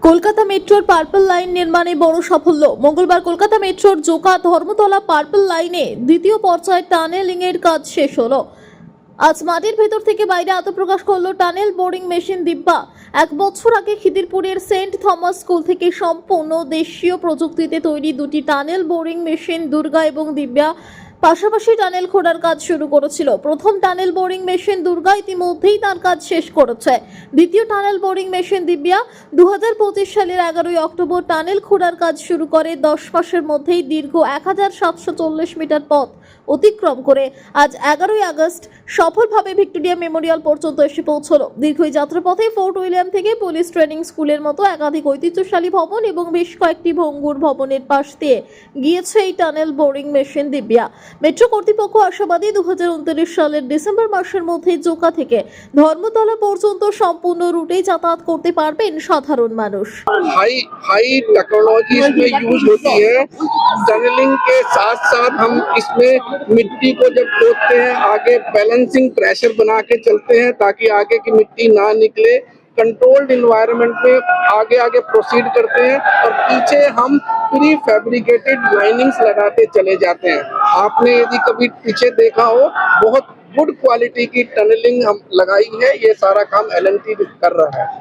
কলকাতা মেট্রোর purple line নির্মাণে বড় সাফল্য। মঙ্গলবার কলকাতা মেট্রোর জোকা ধর্মতলা পার্পল লাইনে দ্বিতীয় পর্যায়ে টানেলিং এর কাজ শেষ হলো। আজ মাটির ভেতর থেকে বাইরে আত্মপ্রকাশ করলো টানেল বোরিং মেশিন দিব্যা। 1 বছর আগে খিদিরপুরের সেন্ট থমাস স্কুল থেকে সম্পূর্ণ দেশীয় প্রযুক্তিতে তৈরি দুটি টানেল বোরিং মেশিন দুর্গা এবং দিব্যা পাশাপাশি টানেল খোঁড়ার কাজ শুরু করেছিল। প্রথম টানেল বোরিং মেশিন দুর্গা ইতিমধ্যেই তার কাজ শেষ করেছে। দ্বিতীয় টানেল বোরিং মেশিন দিব্যা 2025 সালের 11ই অক্টোবর টানেল খোঁড়ার কাজ শুরু করে 10 মাসের মধ্যেই দীর্ঘ 1740 মিটার পথ অতিক্রম করে আজ 11ই আগস্ট সফলভাবে ভিক্টোরিয়া মেমোরিয়াল পর্যন্ত এসে পৌঁছলো। দীর্ঘ এই যাত্রাপথে ফোর্ট উইলিয়াম থেকে পুলিশ ট্রেনিং স্কুলের মতো একাধিক ঐতিহ্যশালী ভবন এবং বেশ কয়েকটি ভঙ্গুর ভবনের পাশ দিয়ে গিয়েছে এই tunnel boring machine Divya. Metro কর্তৃপক্ষ আশাবাদী 2029 সালের ডিসেম্বর মাসের মধ্যে জোকা থেকে ধর্মতলা পর্যন্ত সম্পূর্ণ রুটে যাতায়াত করতে পারবেন সাধারণ মানুষ। हाई टेक्नोलॉजी इसमें यूज होती है। टनलिंग के साथ साथ हम इसमें मिट्टी को जब खोदते हैं आगे बैलेंसिंग प्रेशर बना के चलते हैं ताकि आगे की मिट्टी ना निकले। कंट्रोल्ड इन्वायरमेंट में आगे आगे प्रोसीड करते हैं और पीछे हम प्री फैब्रिकेटेड लाइनिंग्स लगाते चले जाते हैं। आपने यदि कभी पीछे देखा हो, बहुत गुड क्वालिटी की टनलिंग हम लगाई है। ये सारा काम एल&टी कर रहा है।